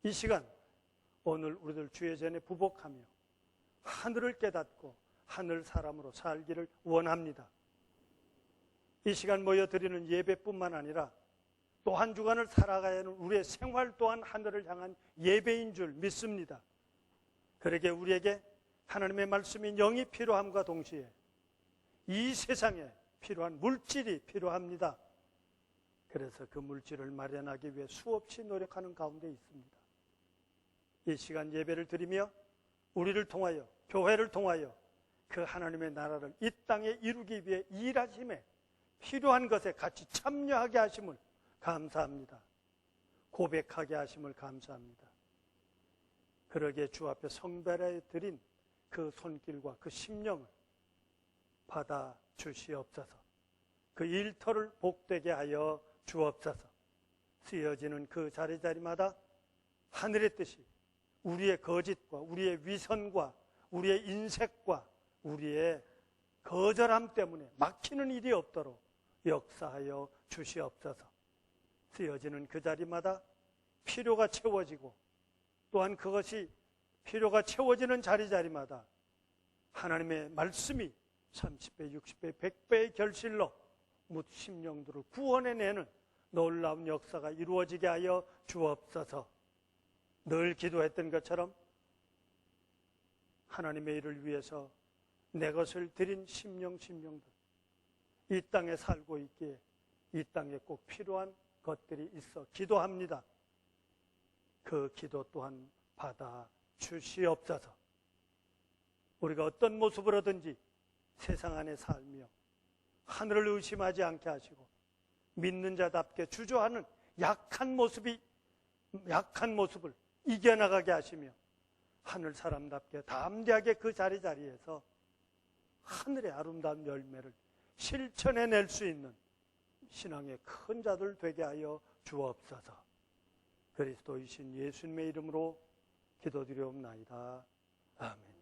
이 시간 오늘 우리들 주의 전에 부복하며 하늘을 깨닫고 하늘 사람으로 살기를 원합니다. 이 시간 모여드리는 예배뿐만 아니라 또 한 주간을 살아가야 하는 우리의 생활 또한 하늘을 향한 예배인 줄 믿습니다. 그러게 우리에게 하나님의 말씀이 영이 필요함과 동시에 이 세상에 필요한 물질이 필요합니다. 그래서 그 물질을 마련하기 위해 수없이 노력하는 가운데 있습니다. 이 시간 예배를 드리며 우리를 통하여 교회를 통하여 그 하나님의 나라를 이 땅에 이루기 위해 일하심에 필요한 것에 같이 참여하게 하심을 감사합니다. 고백하게 하심을 감사합니다. 그러기에 주 앞에 성별해 드린 그 손길과 그 심령을 받아 주시옵소서. 그 일터를 복되게 하여 주옵소서. 쓰여지는 그 자리마다 하늘의 뜻이 우리의 거짓과 우리의 위선과 우리의 인색과 우리의 거절함 때문에 막히는 일이 없도록 역사하여 주시옵소서. 쓰여지는 그 자리마다 필요가 채워지고 또한 그것이 필요가 채워지는 자리마다 하나님의 말씀이 30배, 60배, 100배의 결실로 묻 심령들을 구원해내는 놀라운 역사가 이루어지게 하여 주옵소서. 늘 기도했던 것처럼 하나님의 일을 위해서 내 것을 드린 심령들 이 땅에 살고 있기에 이 땅에 꼭 필요한 것들이 있어 기도합니다. 그 기도 또한 받아 주시옵소서. 우리가 어떤 모습으로든지 세상 안에 살며 하늘을 의심하지 않게 하시고 믿는 자답게 주저하는 약한 모습을 이겨나가게 하시며 하늘 사람답게 담대하게 그 자리에서 하늘의 아름다운 열매를 실천해낼 수 있는 신앙의 큰 자들 되게 하여 주옵소서. 그리스도이신 예수님의 이름으로 기도드리옵나이다. 아멘.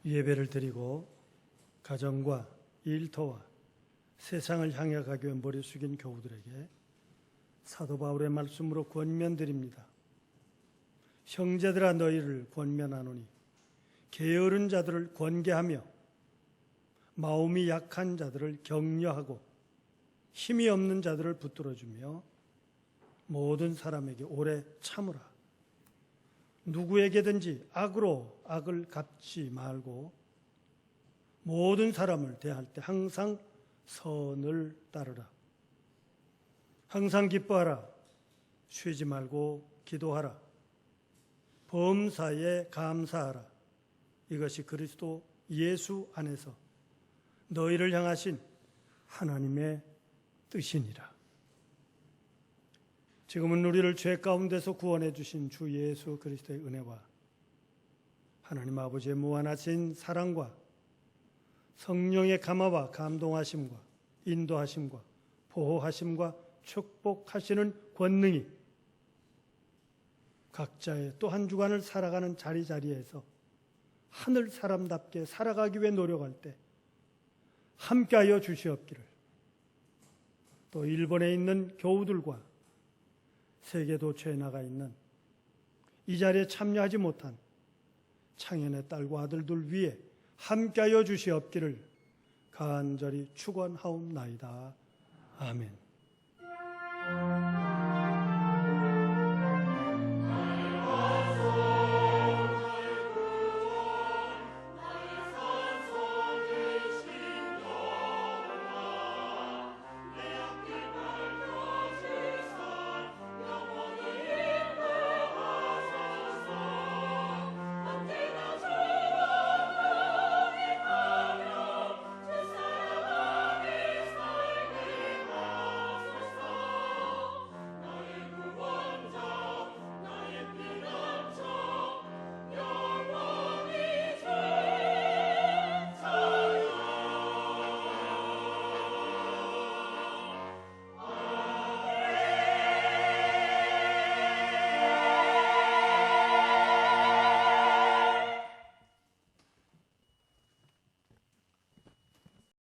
예배를 드리고 가정과 일터와 세상을 향해 가기 위해 머리 숙인 교우들에게 사도 바울의 말씀으로 권면드립니다. 형제들아 너희를 권면하노니 게으른 자들을 권계하며 마음이 약한 자들을 격려하고 힘이 없는 자들을 붙들어주며 모든 사람에게 오래 참으라. 누구에게든지 악으로 악을 갚지 말고 모든 사람을 대할 때 항상 선을 따르라. 항상 기뻐하라. 쉬지 말고 기도하라. 범사에 감사하라. 이것이 그리스도 예수 안에서 너희를 향하신 하나님의 뜻이니라. 지금은 우리를 죄 가운데서 구원해 주신 주 예수 그리스도의 은혜와 하나님 아버지의 무한하신 사랑과 성령의 감화와 감동하심과 인도하심과 보호하심과 축복하시는 권능이 각자의 또 한 주간을 살아가는 자리자리에서 하늘 사람답게 살아가기 위해 노력할 때 함께하여 주시옵기를, 또 일본에 있는 교우들과 세계도처에 나가 있는 이 자리에 참여하지 못한 창현의 딸과 아들들 위해 함께하여 주시옵기를 간절히 축원하옵나이다. 아멘.